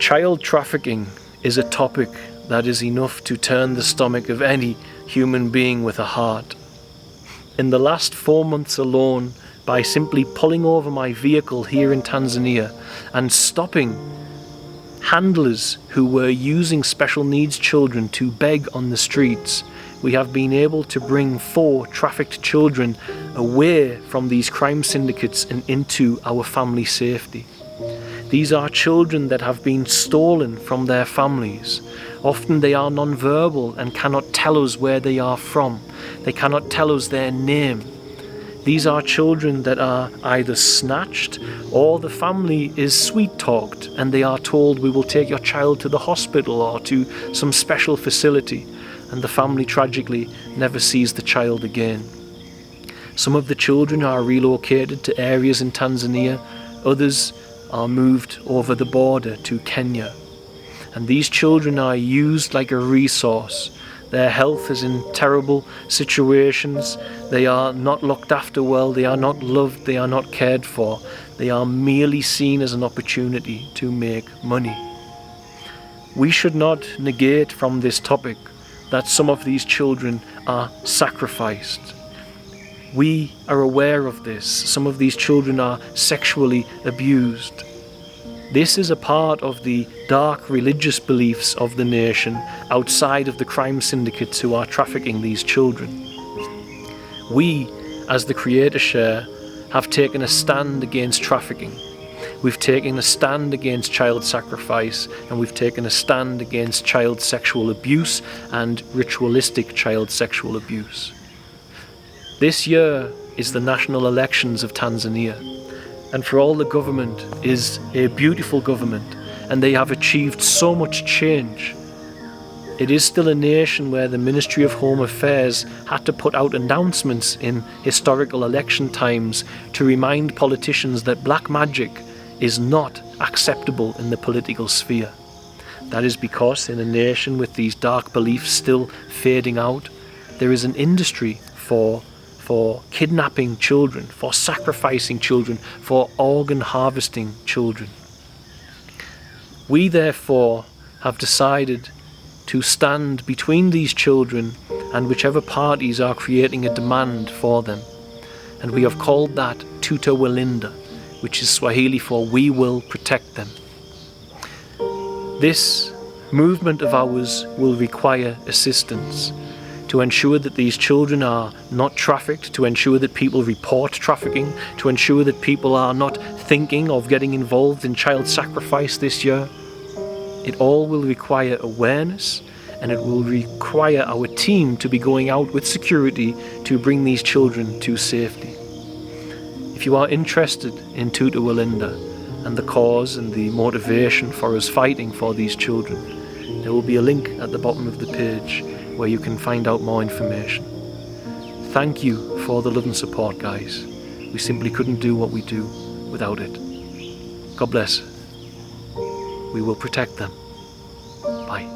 Child trafficking is a topic that is enough to turn the stomach of any human being with a heart. In the last 4 months alone, by simply pulling over my vehicle here in Tanzania and stopping handlers who were using special needs children to beg on the streets, we have been able to bring 4 trafficked children away from these crime syndicates and into our family safety. These are children that have been stolen from their families. Often they are non-verbal and cannot tell us where they are from. They cannot tell us their name. These are children that are either snatched or the family is sweet-talked and they are told, we will take your child to the hospital or to some special facility, and the family tragically never sees the child again. Some of the children are relocated to areas in Tanzania, others are moved over the border to Kenya. And these children are used like a resource. Their health is in terrible situations. They are not looked after well. They are not loved. They are not cared for. They are merely seen as an opportunity to make money. We should not negate from this topic that some of these children are sacrificed. We are aware of this. Some of these children are sexually abused. This is a part of the dark religious beliefs of the nation outside of the crime syndicates who are trafficking these children. We, as the Creator Share, have taken a stand against trafficking. We've taken a stand against child sacrifice, and we've taken a stand against child sexual abuse and ritualistic child sexual abuse. This year is the national elections of Tanzania. And for all the government is a beautiful government, and they have achieved so much change. It is still a nation where the Ministry of Home Affairs had to put out announcements in historical election times to remind politicians that black magic is not acceptable in the political sphere. That is because in a nation with these dark beliefs still fading out, there is an industry for kidnapping children, for sacrificing children, for organ harvesting children. We therefore have decided to stand between these children and whichever parties are creating a demand for them. And we have called that Tutawalinda, which is Swahili for we will protect them. This movement of ours will require assistance to ensure that these children are not trafficked, to ensure that people report trafficking, to ensure that people are not thinking of getting involved in child sacrifice this year. It all will require awareness, and it will require our team to be going out with security to bring these children to safety. If you are interested in Tutawalinda and the cause and the motivation for us fighting for these children, there will be a link at the bottom of the page where you can find out more information. Thank you for the love and support, guys. We simply couldn't do what we do without it. God bless. We will protect them. Bye.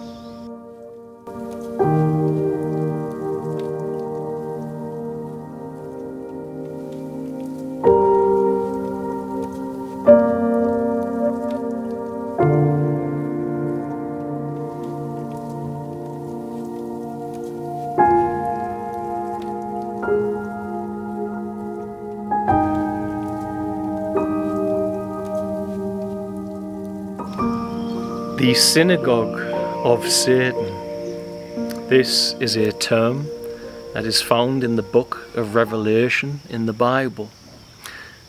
The Synagogue of Satan. This is a term that is found in the book of Revelation in the Bible.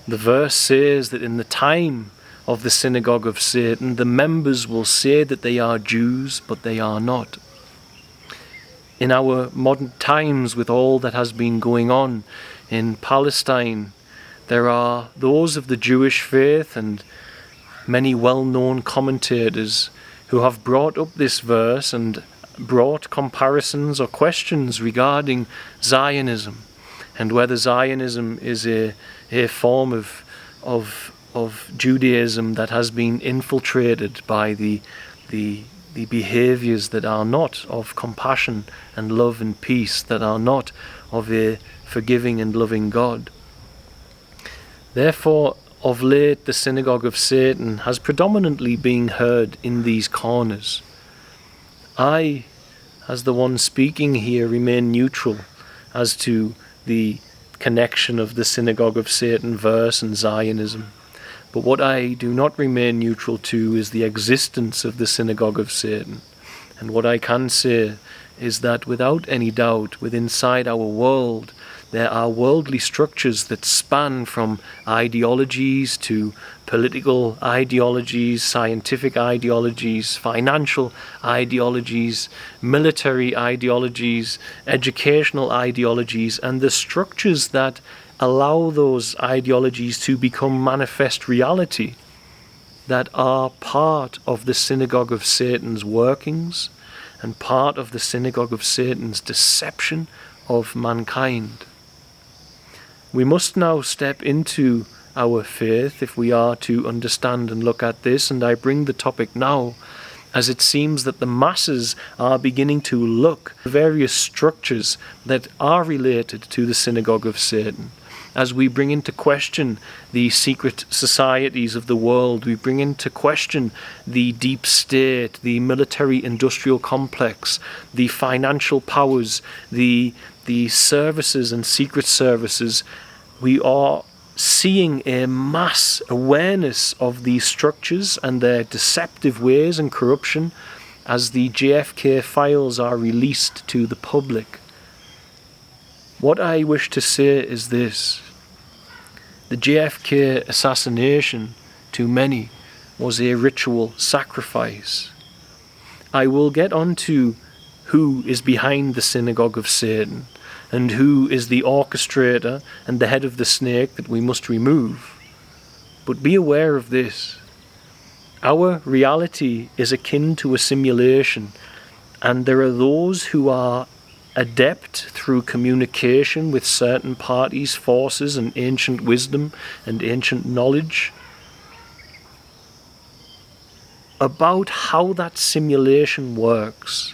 The verse says that in the time of the Synagogue of Satan, the members will say that they are Jews, but they are not. In our modern times, with all that has been going on in Palestine, there are those of the Jewish faith and many well-known commentators who have brought up this verse and brought comparisons or questions regarding Zionism and whether Zionism is a form of Judaism that has been infiltrated by the behaviors that are not of compassion and love and peace, that are not of a forgiving and loving God. Therefore, Of late, the Synagogue of Satan has predominantly been heard in these corners. I, as the one speaking here, remain neutral as to the connection of the Synagogue of Satan verse and Zionism. But what I do not remain neutral to is the existence of the Synagogue of Satan. And what I can say is that without any doubt, within inside our world, there are worldly structures that span from ideologies to political ideologies, scientific ideologies, financial ideologies, military ideologies, educational ideologies, and the structures that allow those ideologies to become manifest reality that are part of the Synagogue of Satan's workings and part of the Synagogue of Satan's deception of mankind. We must now step into our faith if we are to understand and look at this, and I bring the topic now as it seems that the masses are beginning to look at various structures that are related to the Synagogue of Satan. As we bring into question the secret societies of the world, we bring into question the deep state, the military-industrial complex, the financial powers, the services and secret services, we are seeing a mass awareness of these structures and their deceptive ways and corruption as the JFK files are released to the public. What I wish to say is this: the JFK assassination, to many, was a ritual sacrifice. I will get on to who is behind the Synagogue of Satan and who is the orchestrator and the head of the snake that we must remove. But be aware of this: our reality is akin to a simulation, and there are those who are adept through communication with certain parties, forces, and ancient wisdom and ancient knowledge about how that simulation works,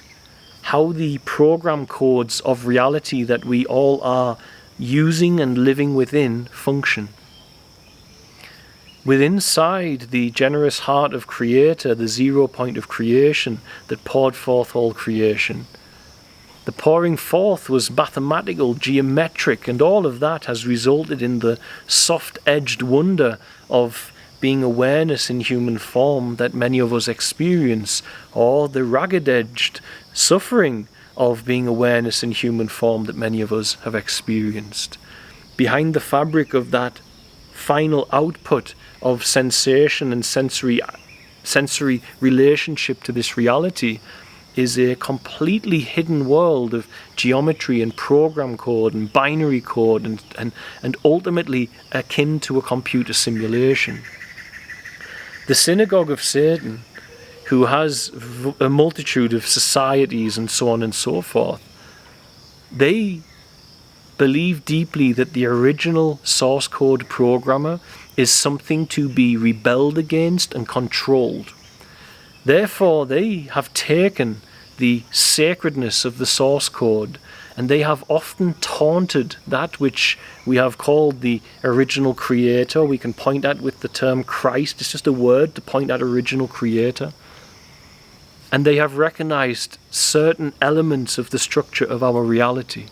how the program codes of reality that we all are using and living within function. Inside the generous heart of Creator, the 0 point of creation that poured forth all creation, the pouring forth was mathematical, geometric, and all of that has resulted in the soft-edged wonder of being awareness in human form that many of us experience, or the ragged-edged suffering of being awareness in human form that many of us have experienced. Behind the fabric of that final output of sensation and sensory relationship to this reality is a completely hidden world of geometry and program code and binary code and ultimately akin to a computer simulation. The Synagogue of Satan, who has a multitude of societies and so on and so forth, they believe deeply that the original source code programmer is something to be rebelled against and controlled. Therefore, they have taken the sacredness of the source code and they have often taunted that which we have called the original creator. We can point at with the term Christ. It's just a word to point at original creator. And they have recognized certain elements of the structure of our reality.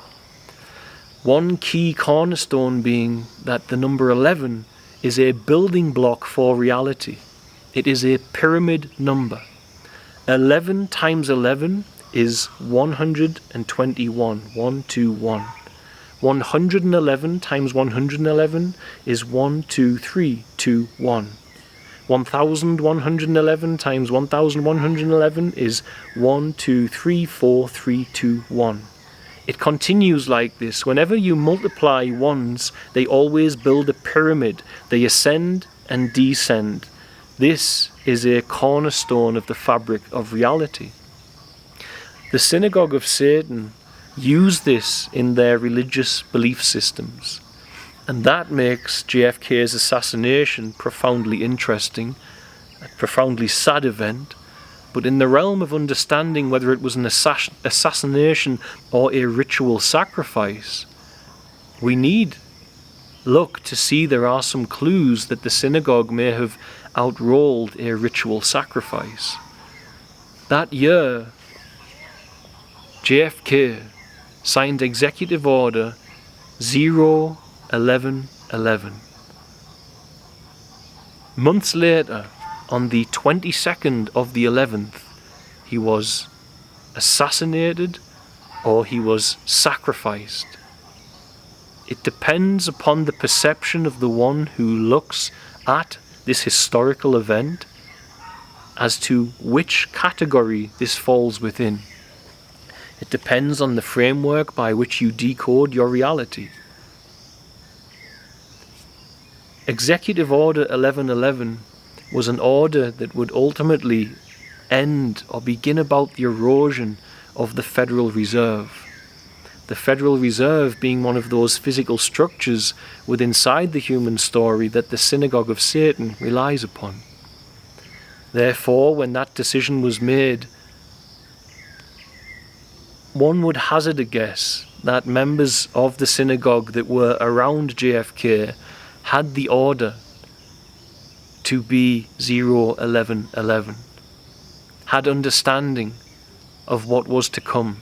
One key cornerstone being that the number 11 is a building block for reality. It is a pyramid number. 11 times 11 is 121. 121. 111 times 111 is 12321. 1111 times 1111 is 1234321. It continues like this. Whenever you multiply ones, they always build a pyramid. They ascend and descend. This is a cornerstone of the fabric of reality. The Synagogue of Satan use this in their religious belief systems. And that makes JFK's assassination profoundly interesting, a profoundly sad event. But in the realm of understanding whether it was an assassination or a ritual sacrifice, we need look to see there are some clues that the synagogue may have outrolled a ritual sacrifice. That year, JFK signed Executive Order 01111. Months later, on the 22nd of the 11th, he was assassinated or he was sacrificed. It depends upon the perception of the one who looks at this historical event as to which category this falls within. It depends on the framework by which you decode your reality. Executive Order 1111 was an order that would ultimately end or begin about the erosion of the Federal Reserve. The Federal Reserve being one of those physical structures within inside the human story that the Synagogue of Satan relies upon. Therefore, when that decision was made, one would hazard a guess that members of the synagogue that were around JFK had the order to be 01111, had understanding of what was to come,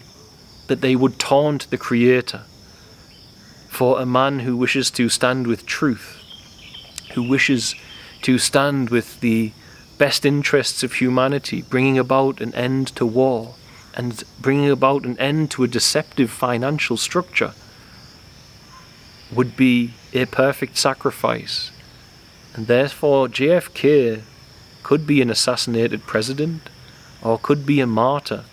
that they would taunt the Creator for a man who wishes to stand with truth, who wishes to stand with the best interests of humanity, bringing about an end to war and bringing about an end to a deceptive financial structure, would be a perfect sacrifice. And therefore JFK could be an assassinated president or could be a martyr.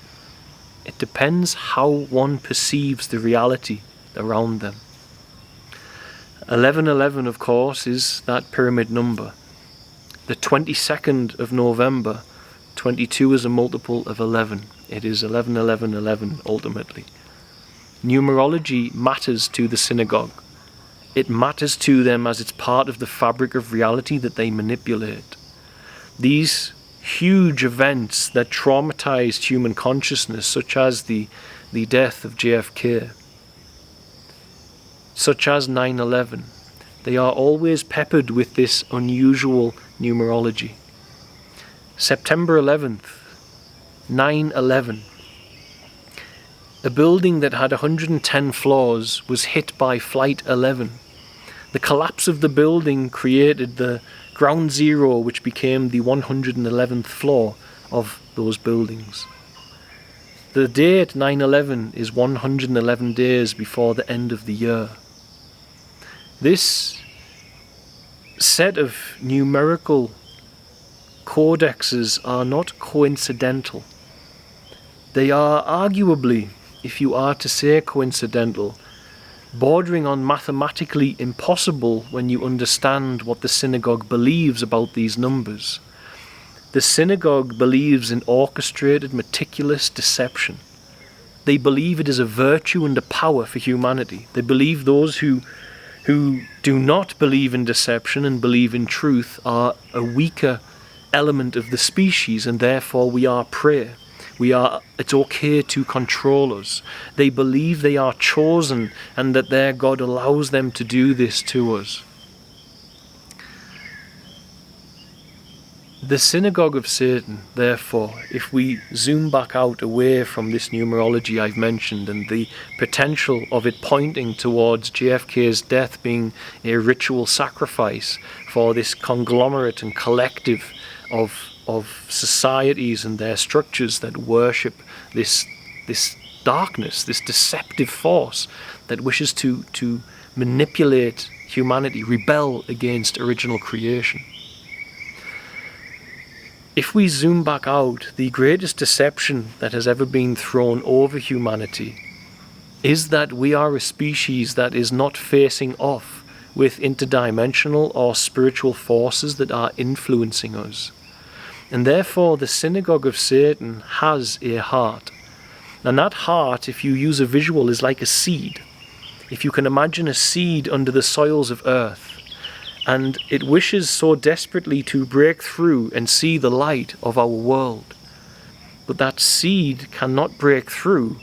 It depends how one perceives the reality around them. 1111, of course, is that pyramid number. The 22nd of November, 22 is a multiple of 11. It is 111111 ultimately. Numerology matters to the synagogue. It matters to them as it's part of the fabric of reality that they manipulate. These huge events that traumatized human consciousness, such as the death of JFK, such as 9/11, they are always peppered with this unusual numerology. September 11th, 9/11. A building that had 110 floors was hit by Flight 11. The collapse of the building created the ground zero, which became the 111th floor of those buildings. The date 9/11 is 111 days before the end of the year. This set of numerical codexes are not coincidental. They are arguably, if you are to say coincidental, bordering on mathematically impossible when you understand what the synagogue believes about these numbers. The synagogue believes in orchestrated, meticulous deception. They believe it is a virtue and a power for humanity. They believe those who do not believe in deception and believe in truth are a weaker element of the species, and therefore we are prey. It's okay to control us. They believe they are chosen and that their God allows them to do this to us. The Synagogue of Satan, therefore, if we zoom back out away from this numerology I've mentioned and the potential of it pointing towards JFK's death being a ritual sacrifice for this conglomerate and collective of societies and their structures that worship this darkness, this deceptive force that wishes to manipulate humanity, rebel against original creation. If we zoom back out, the greatest deception that has ever been thrown over humanity is that we are a species that is not facing off with interdimensional or spiritual forces that are influencing us. And therefore the Synagogue of Satan has a heart. And that heart, if you use a visual, is like a seed. If you can imagine a seed under the soils of earth, and it wishes so desperately to break through and see the light of our world. But that seed cannot break through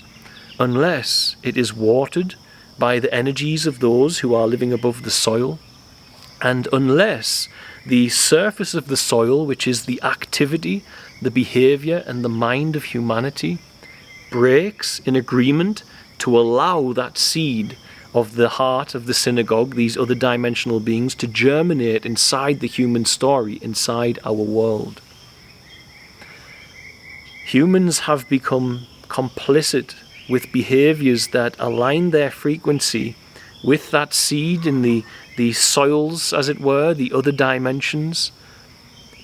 unless it is watered, by the energies of those who are living above the soil. And unless the surface of the soil, which is the activity, the behavior and the mind of humanity, breaks in agreement to allow that seed of the heart of the synagogue, these other dimensional beings, to germinate inside the human story, inside our world. Humans have become complicit with behaviors that align their frequency with that seed in the soils, as it were, the other dimensions,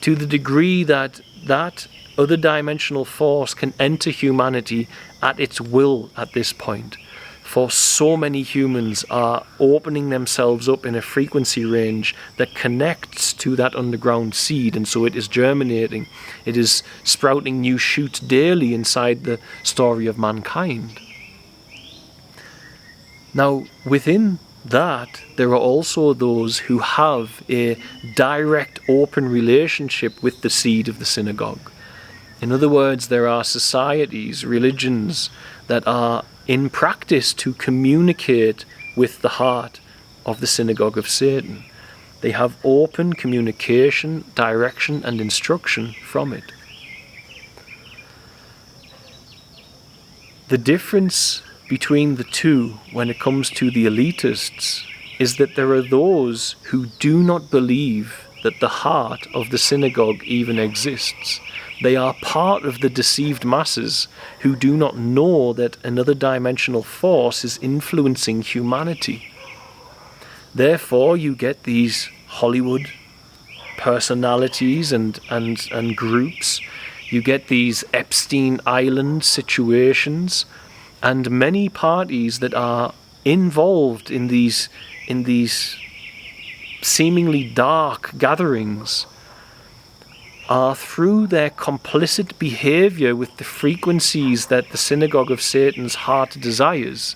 to the degree that that other dimensional force can enter humanity at its will at this point. For so many humans are opening themselves up in a frequency range that connects to that underground seed, and so it is germinating. It is sprouting new shoots daily inside the story of mankind. Now, within that, there are also those who have a direct, open relationship with the seed of the synagogue. In other words, there are societies, religions that are in practice to communicate with the heart of the synagogue of Satan. They have open communication, direction, and instruction from it. The difference between the two when it comes to the elitists is that there are those who do not believe that the heart of the synagogue even exists. They are part of the deceived masses who do not know that another dimensional force is influencing humanity. Therefore, you get these Hollywood personalities and groups. You get these Epstein Island situations, and many parties that are involved in these seemingly dark gatherings are, through their complicit behavior with the frequencies that the synagogue of Satan's heart desires,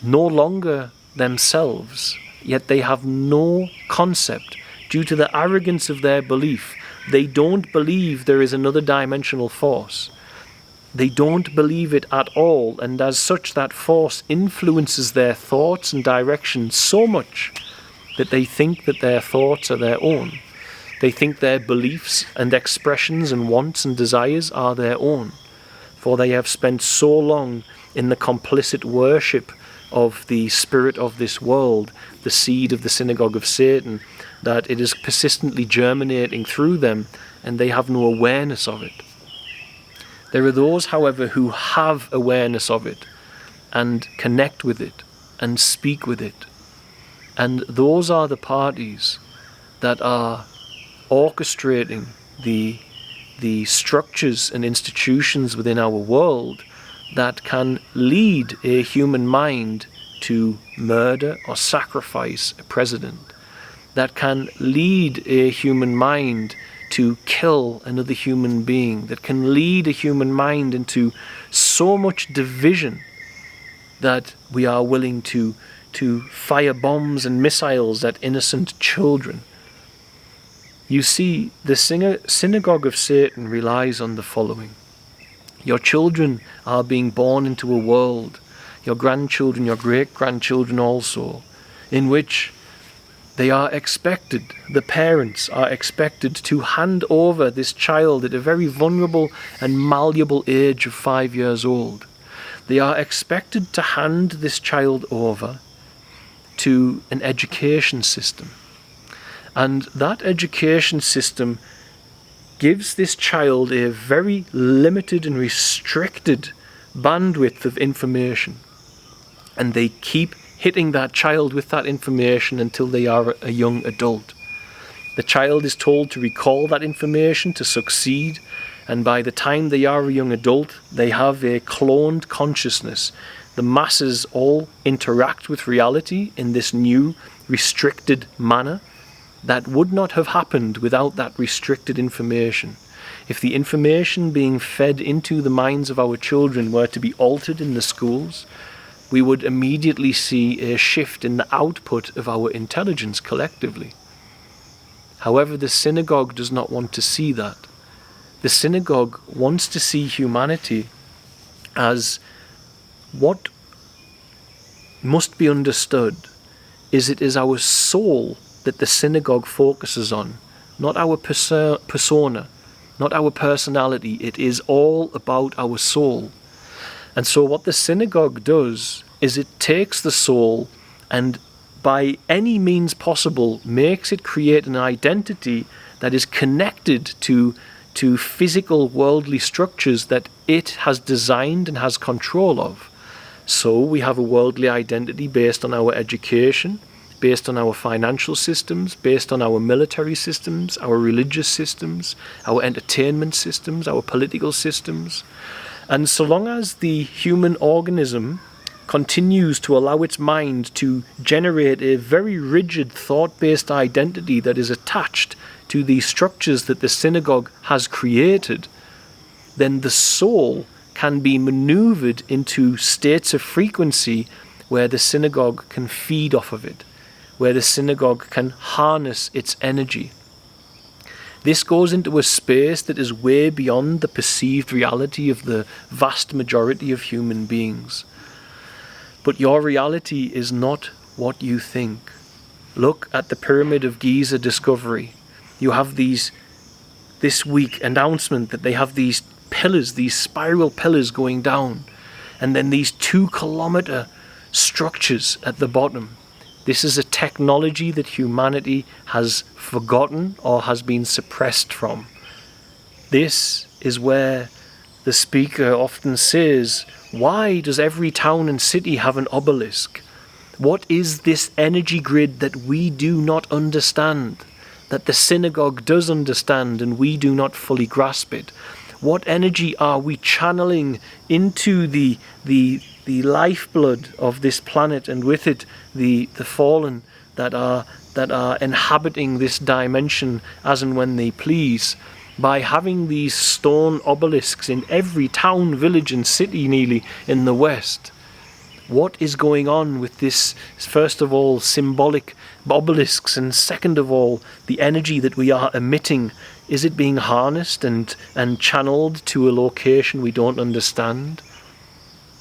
no longer themselves, yet they have no concept due to the arrogance of their belief. They don't believe there is another dimensional force. They don't believe it at all, and as such that force influences their thoughts and direction so much that they think that their thoughts are their own. They think their beliefs and expressions and wants and desires are their own, for they have spent so long in the complicit worship of the spirit of this world, the seed of the synagogue of Satan, that it is persistently germinating through them, and they have no awareness of it. There are those, however, who have awareness of it and connect with it and speak with it. And those are the parties that are orchestrating the structures and institutions within our world that can lead a human mind to murder or sacrifice a president, that can lead a human mind to kill another human being, that can lead a human mind into so much division that we are willing to fire bombs and missiles at innocent children. You see, the synagogue of Satan relies on the following. Your children are being born into a world, your grandchildren, your great-grandchildren also, in which they are expected, the parents are expected to hand over this child at a very vulnerable and malleable age of 5 years old. They are expected to hand this child over to an education system. And that education system gives this child a very limited and restricted bandwidth of information. And they keep hitting that child with that information until they are a young adult. The child is told to recall that information to succeed, and by the time they are a young adult, they have a cloned consciousness. The masses all interact with reality in this new, restricted manner that would not have happened without that restricted information. If the information being fed into the minds of our children were to be altered in the schools, we would immediately see a shift in the output of our intelligence collectively. However, the synagogue does not want to see that. The synagogue wants to see humanity as what must be understood is it is our soul that the synagogue focuses on, not our persona, not our personality. It is all about our soul. And so what the synagogue does is it takes the soul and by any means possible makes it create an identity that is connected to physical worldly structures that it has designed and has control of. So we have a worldly identity based on our education, based on our financial systems, based on our military systems, our religious systems, our entertainment systems, our political systems. And so long as the human organism continues to allow its mind to generate a very rigid thought-based identity that is attached to the structures that the synagogue has created, then the soul can be maneuvered into states of frequency where the synagogue can feed off of it, where the synagogue can harness its energy. This goes into a space that is way beyond the perceived reality of the vast majority of human beings. But your reality is not what you think. Look at the Pyramid of Giza discovery. You have this week announcement that they have these pillars, these spiral pillars going down, and then these 2-kilometer structures at the bottom. This is a technology that humanity has forgotten or has been suppressed from. This is where the speaker often says, why does every town and city have an obelisk? What is this energy grid that we do not understand, that the synagogue does understand and we do not fully grasp it? What energy are we channeling into the lifeblood of this planet, and with it the fallen that are inhabiting this dimension as and when they please, by having these stone obelisks in every town, village and city nearly in the West? What is going on with this, first of all, symbolic obelisks, and second of all, the energy that we are emitting? Is it being harnessed and channeled to a location we don't understand?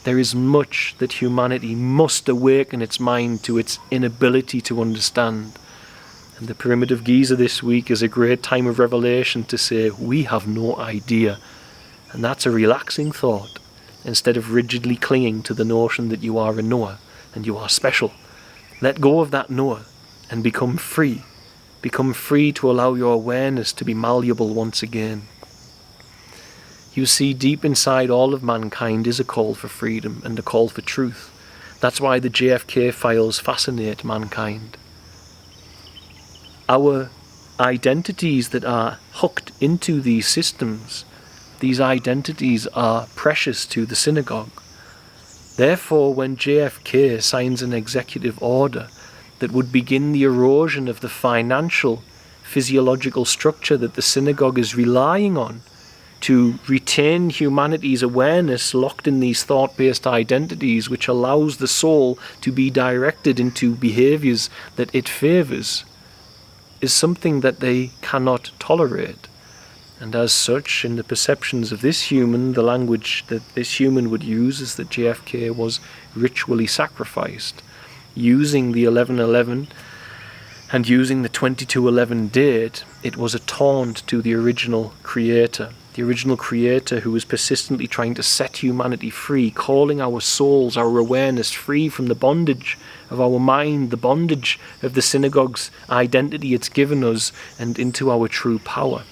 There is much that humanity must awaken its mind to its inability to understand. And the Pyramid of Giza this week is a great time of revelation to say, we have no idea. And that's a relaxing thought, instead of rigidly clinging to the notion that you are a knower and you are special. Let go of that knower and become free. Become free to allow your awareness to be malleable once again. You see, deep inside all of mankind is a call for freedom and a call for truth. That's why the JFK files fascinate mankind. Our identities that are hooked into these systems, these identities are precious to the synagogue. Therefore, when JFK signs an executive order that would begin the erosion of the financial, physiological structure that the synagogue is relying on to retain humanity's awareness locked in these thought-based identities, which allows the soul to be directed into behaviors that it favors, is something that they cannot tolerate. And as such, in the perceptions of this human, the language that this human would use is that JFK was ritually sacrificed. Using the 11/11 and using the 22/11 date, it was a taunt to the original creator who was persistently trying to set humanity free, calling our souls, our awareness free from the bondage of our mind, the bondage of the synagogue's identity it's given us, and into our true power.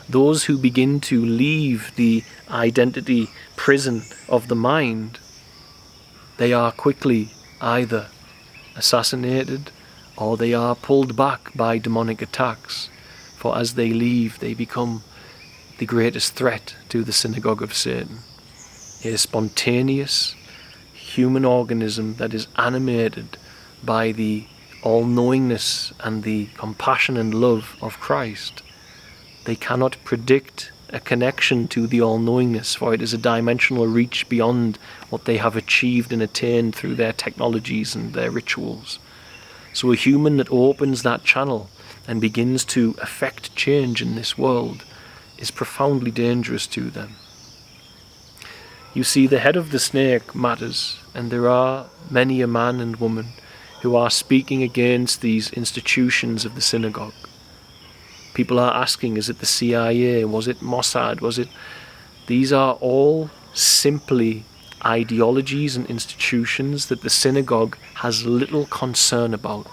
Those who begin to leave the identity prison of the mind, they are quickly either assassinated or they are pulled back by demonic attacks. For as they leave, they become the greatest threat to the synagogue of Satan. A spontaneous human organism that is animated by the all-knowingness and the compassion and love of Christ. They cannot predict a connection to the all-knowingness, for it is a dimensional reach beyond what they have achieved and attained through their technologies and their rituals. So a human that opens that channel and begins to affect change in this world is profoundly dangerous to them. You see, the head of the snake matters, and there are many a man and woman who are speaking against these institutions of the synagogue. People are asking, is it the CIA? Was it Mossad? These are all simply ideologies and institutions that the synagogue has little concern about.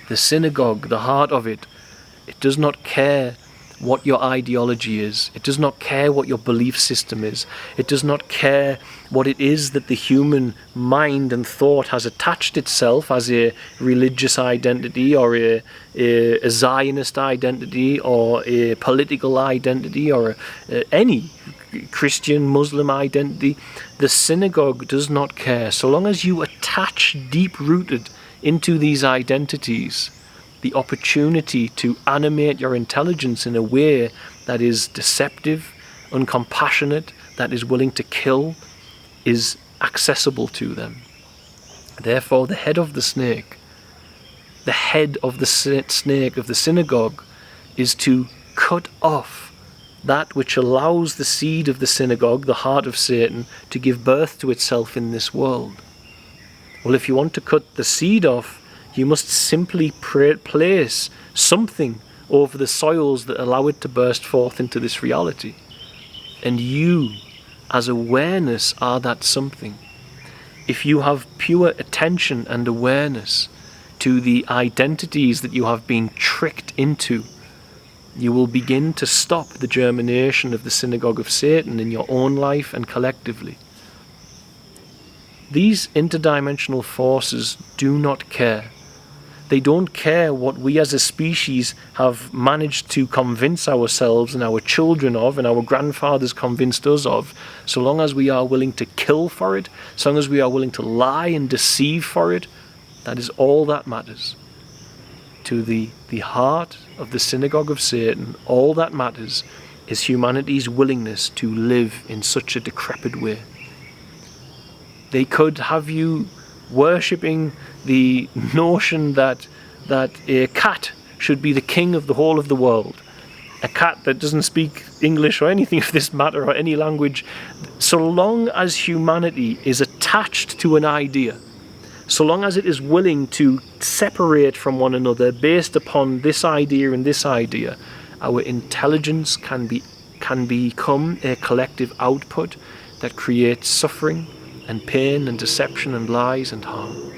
The synagogue, the heart of it, it does not care what your ideology is. It does not care what your belief system is. It does not care what it is that the human mind and thought has attached itself as a religious identity, or a Zionist identity, or a political identity, or any Christian, Muslim identity. The synagogue does not care. So long as you attach deep-rooted into these identities the opportunity to animate your intelligence in a way that is deceptive, uncompassionate, that is willing to kill, is accessible to them. Therefore, the head of the snake of the synagogue, is to cut off that which allows the seed of the synagogue, the heart of Satan, to give birth to itself in this world. Well, if you want to cut the seed off, you must simply place something over the soils that allow it to burst forth into this reality. And you, as awareness, are that something. If you have pure attention and awareness to the identities that you have been tricked into, you will begin to stop the germination of the synagogue of Satan in your own life and collectively. These interdimensional forces do not care. They don't care what we as a species have managed to convince ourselves and our children of, and our grandfathers convinced us of, so long as we are willing to kill for it, so long as we are willing to lie and deceive for it. That is all that matters. To the heart of the synagogue of Satan, all that matters is humanity's willingness to live in such a decrepit way. They could have you worshipping the notion that a cat should be the king of the whole of the world. A cat that doesn't speak English or anything of this matter or any language. So long as humanity is attached to an idea, so long as it is willing to separate from one another based upon this idea and this idea, our intelligence can become a collective output that creates suffering and pain and deception and lies and harm.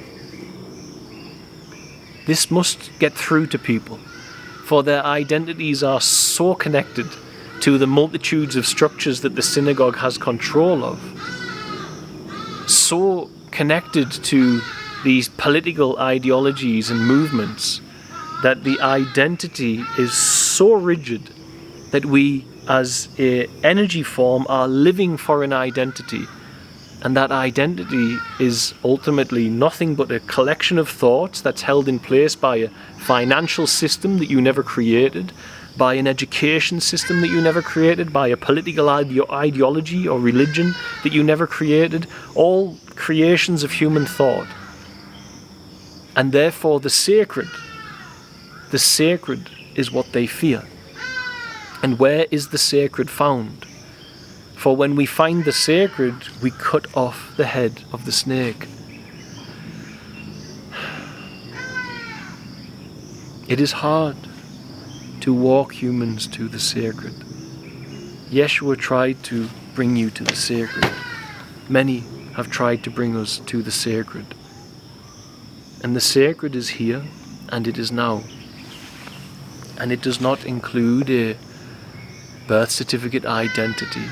This must get through to people, for their identities are so connected to the multitudes of structures that the synagogue has control of, so connected to these political ideologies and movements, that the identity is so rigid that we as an energy form are living for an identity. And that identity is ultimately nothing but a collection of thoughts that's held in place by a financial system that you never created, by an education system that you never created, by a political ideology or religion that you never created, all creations of human thought. And therefore the sacred is what they fear. And where is the sacred found? For when we find the sacred, we cut off the head of the snake. It is hard to walk humans to the sacred. Yeshua tried to bring you to the sacred. Many have tried to bring us to the sacred. And the sacred is here, and it is now. And it does not include a birth certificate identity.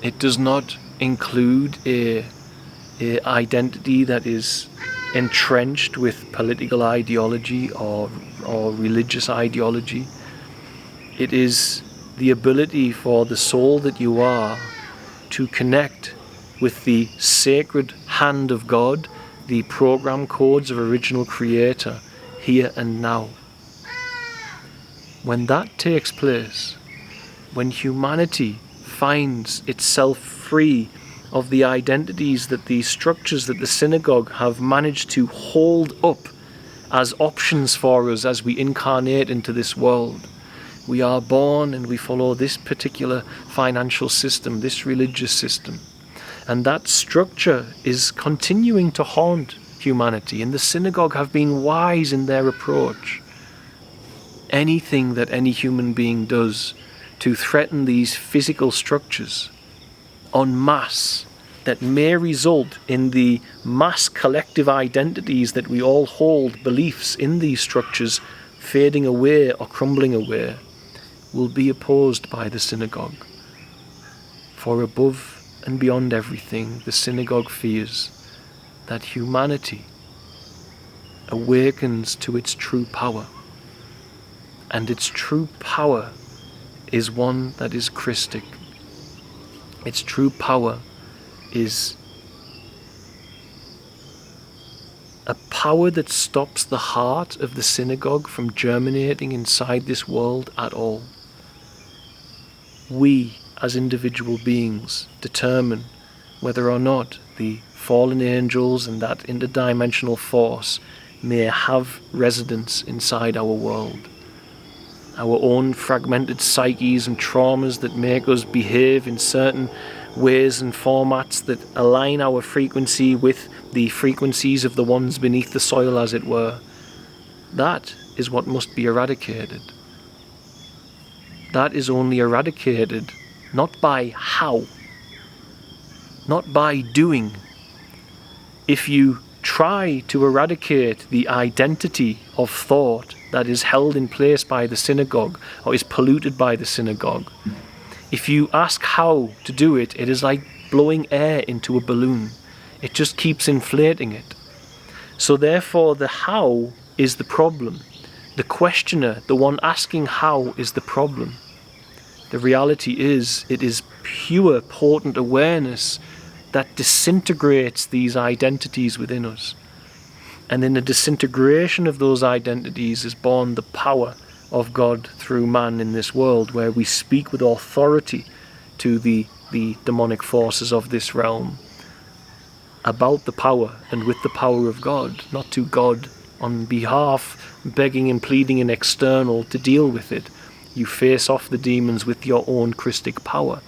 It does not include a identity that is entrenched with political ideology or religious ideology. It is the ability for the soul that you are to connect with the sacred hand of God, the program codes of original creator, here and now. When that takes place, when humanity finds itself free of the identities that these structures that the synagogue have managed to hold up as options for us as we incarnate into this world, we are born and we follow this particular financial system, this religious system. And that structure is continuing to haunt humanity, and the synagogue have been wise in their approach. Anything that any human being does to threaten these physical structures en masse that may result in the mass collective identities that we all hold, beliefs in these structures fading away or crumbling away, will be opposed by the synagogue. For above and beyond everything, the synagogue fears that humanity awakens to its true power. And its true power is one that is Christic. Its true power is a power that stops the heart of the synagogue from germinating inside this world at all. We, as individual beings, determine whether or not the fallen angels and that interdimensional force may have residence inside our world. Our own fragmented psyches and traumas that make us behave in certain ways and formats that align our frequency with the frequencies of the ones beneath the soil, as it were. That is what must be eradicated. That is only eradicated not by how, not by doing. If you try to eradicate the identity of thought that is held in place by the synagogue or is polluted by the synagogue, if you ask how to do it, it is like blowing air into a balloon. It just keeps inflating it. So therefore the how is the problem. The questioner, the one asking how, is the problem. The reality is, it is pure, potent awareness that disintegrates these identities within us. And in the disintegration of those identities is born the power of God through man in this world, where we speak with authority to the demonic forces of this realm about the power and with the power of God, not to God on behalf, begging and pleading an external to deal with it. You face off the demons with your own Christic power.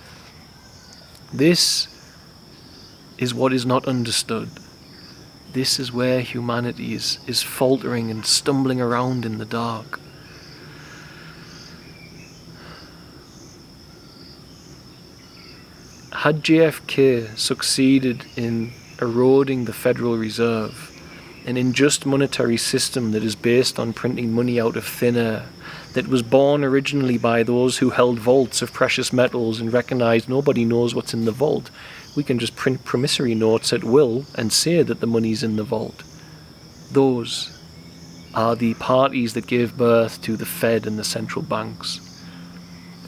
This is what is not understood. This is where humanity is faltering and stumbling around in the dark. Had JFK succeeded in eroding the Federal Reserve, an unjust monetary system that is based on printing money out of thin air, that was born originally by those who held vaults of precious metals and recognized nobody knows what's in the vault. We can just print promissory notes at will and say that the money's in the vault. Those are the parties that gave birth to the Fed and the central banks.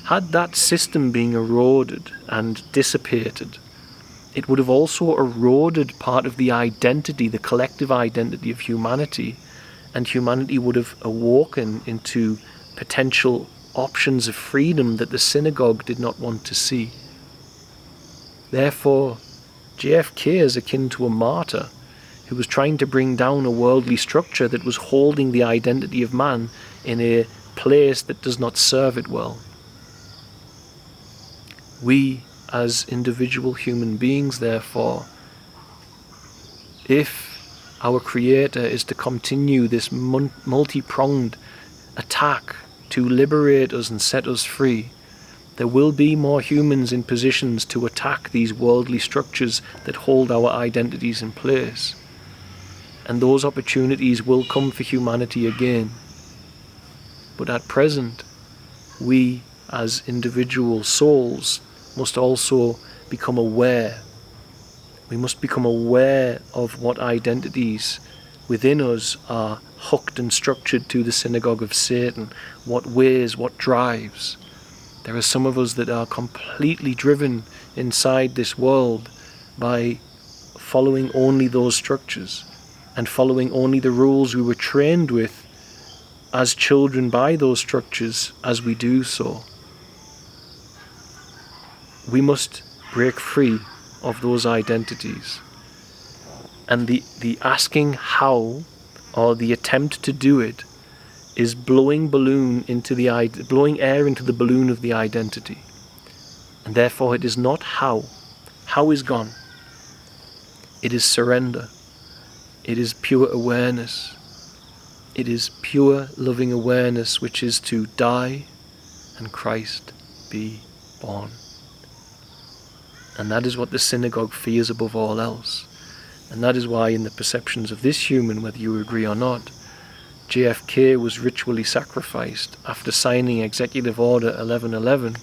Had that system been eroded and dissipated, it would have also eroded part of the identity, the collective identity of humanity, and humanity would have awoken into potential options of freedom that the synagogue did not want to see. Therefore, JFK is akin to a martyr who was trying to bring down a worldly structure that was holding the identity of man in a place that does not serve it well. We, as individual human beings, therefore, if our Creator is to continue this multi-pronged attack to liberate us and set us free, there will be more humans in positions to attack these worldly structures that hold our identities in place. And those opportunities will come for humanity again. But at present, we as individual souls must also become aware. We must become aware of what identities within us are hooked and structured to the synagogue of Satan, what ways, what drives. There are some of us that are completely driven inside this world by following only those structures and following only the rules we were trained with as children by those structures as we do so. We must break free of those identities. And the asking how, or the attempt to do it, is blowing air into the balloon of the identity. And therefore it is not how. How is gone. It is surrender. It is pure awareness. It is pure loving awareness, which is to die and Christ be born. And that is what the synagogue fears above all else. And that is why in the perceptions of this human, whether you agree or not, JFK was ritually sacrificed after signing Executive Order 1111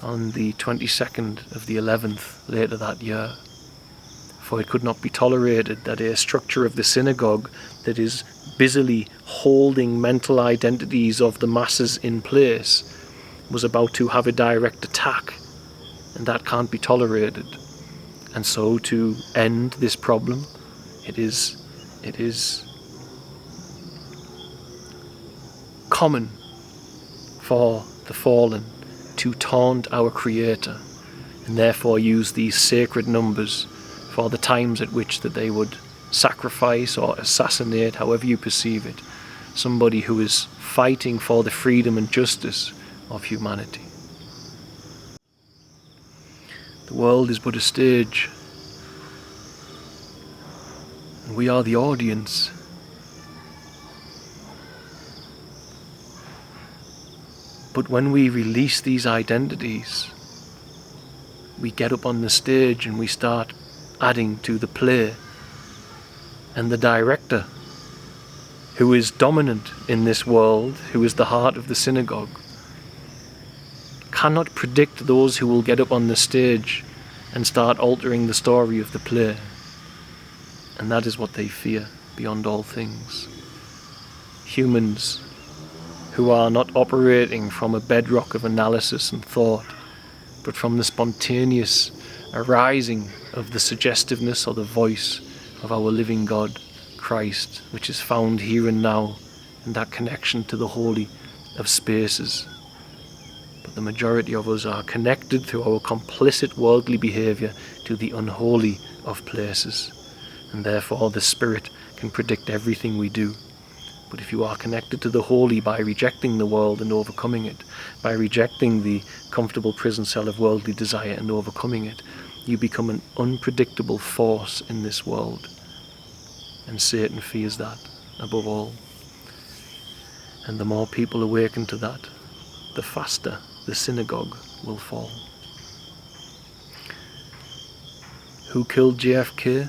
on the 22nd of the 11th later that year. For it could not be tolerated that a structure of the synagogue that is busily holding mental identities of the masses in place was about to have a direct attack, and that can't be tolerated. And so to end this problem, it is common for the fallen to taunt our Creator, and therefore use these sacred numbers for the times at which that they would sacrifice or assassinate, however you perceive it, somebody who is fighting for the freedom and justice of humanity. The world is but a stage, and we are the audience. But when we release these identities, we get up on the stage and we start adding to the play. And the director, who is dominant in this world, who is the heart of the synagogue, cannot predict those who will get up on the stage and start altering the story of the play. And that is what they fear beyond all things. Humans who are not operating from a bedrock of analysis and thought, but from the spontaneous arising of the suggestiveness or the voice of our living God, Christ, which is found here and now in that connection to the holy of spaces. But the majority of us are connected through our complicit worldly behaviour to the unholy of places, and therefore the Spirit can predict everything we do. But if you are connected to the holy by rejecting the world and overcoming it, by rejecting the comfortable prison cell of worldly desire and overcoming it, you become an unpredictable force in this world. And Satan fears that above all. And the more people awaken to that, the faster the synagogue will fall. Who killed JFK?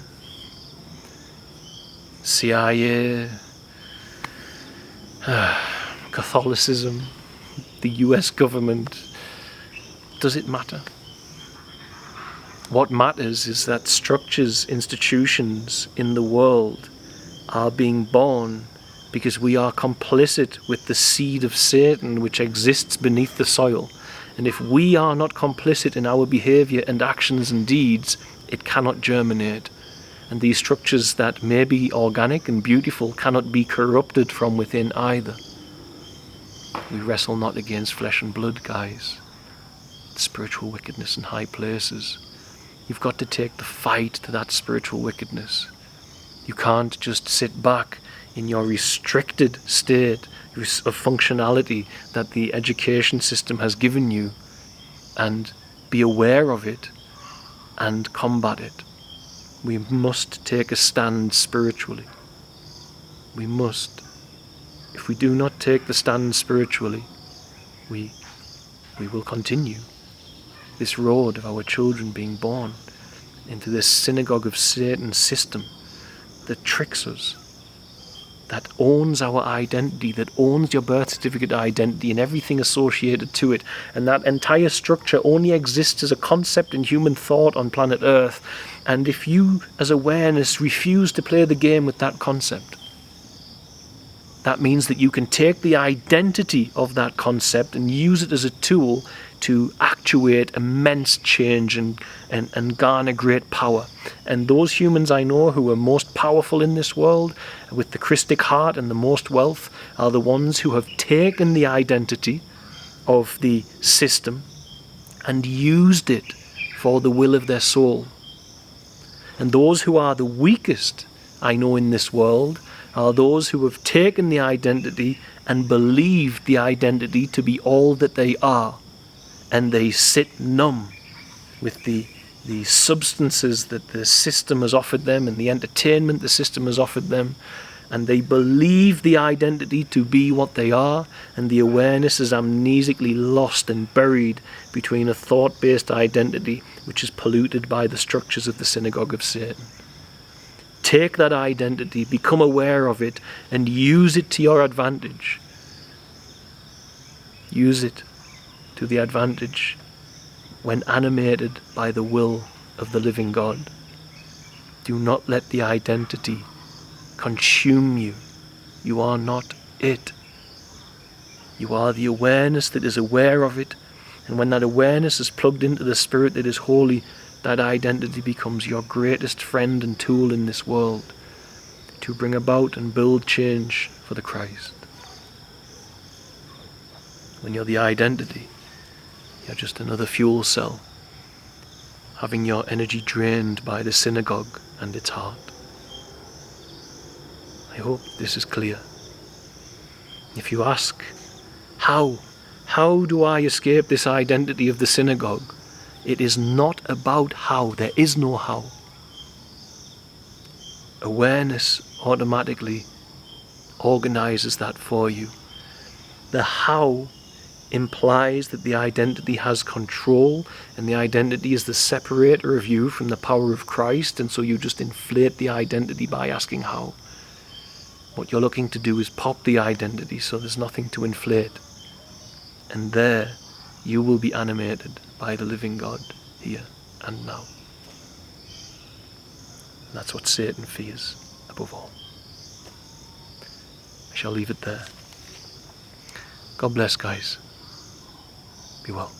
CIA, Catholicism, the US government. Does it matter? What matters is that structures, institutions in the world are being born because we are complicit with the seed of Satan which exists beneath the soil. And if we are not complicit in our behaviour and actions and deeds, it cannot germinate. And these structures that may be organic and beautiful cannot be corrupted from within either. We wrestle not against flesh and blood, guys. It's spiritual wickedness in high places. You've got to take the fight to that spiritual wickedness. You can't just sit back in your restricted state of functionality that the education system has given you and be aware of it and combat it. We must take a stand spiritually. We must. If we do not take the stand spiritually, we will continue this road of our children being born into this synagogue of Satan's system that tricks us, that owns our identity, that owns your birth certificate identity and everything associated to it. And that entire structure only exists as a concept in human thought on planet Earth. And if you, as awareness, refuse to play the game with that concept, that means that you can take the identity of that concept and use it as a tool to actuate immense change and garner great power. And those humans I know who are most powerful in this world, with the Christic heart and the most wealth, are the ones who have taken the identity of the system and used it for the will of their soul. And those who are the weakest I know in this world are those who have taken the identity and believed the identity to be all that they are, and they sit numb with the substances that the system has offered them and the entertainment the system has offered them, and they believe the identity to be what they are, and the awareness is amnesically lost and buried between a thought-based identity which is polluted by the structures of the synagogue of Satan. Take that identity, become aware of it, and use it to your advantage. Use it to the advantage when animated by the will of the living God. Do not let the identity consume you. You are not it. You are the awareness that is aware of it, and when that awareness is plugged into the spirit that is holy, that identity becomes your greatest friend and tool in this world to bring about and build change for the Christ. When you're the identity, you're just another fuel cell, having your energy drained by the synagogue and its heart. I hope this is clear. If you ask, how do I escape this identity of the synagogue? It is not about how. There is no how. Awareness automatically organizes that for you. The how implies that the identity has control, and the identity is the separator of you from the power of Christ, and so you just inflate the identity by asking how. What you're looking to do is pop the identity so there's nothing to inflate. And there you will be animated by the living God here and now. And that's what Satan fears above all. I shall leave it there. God bless, guys. Be well.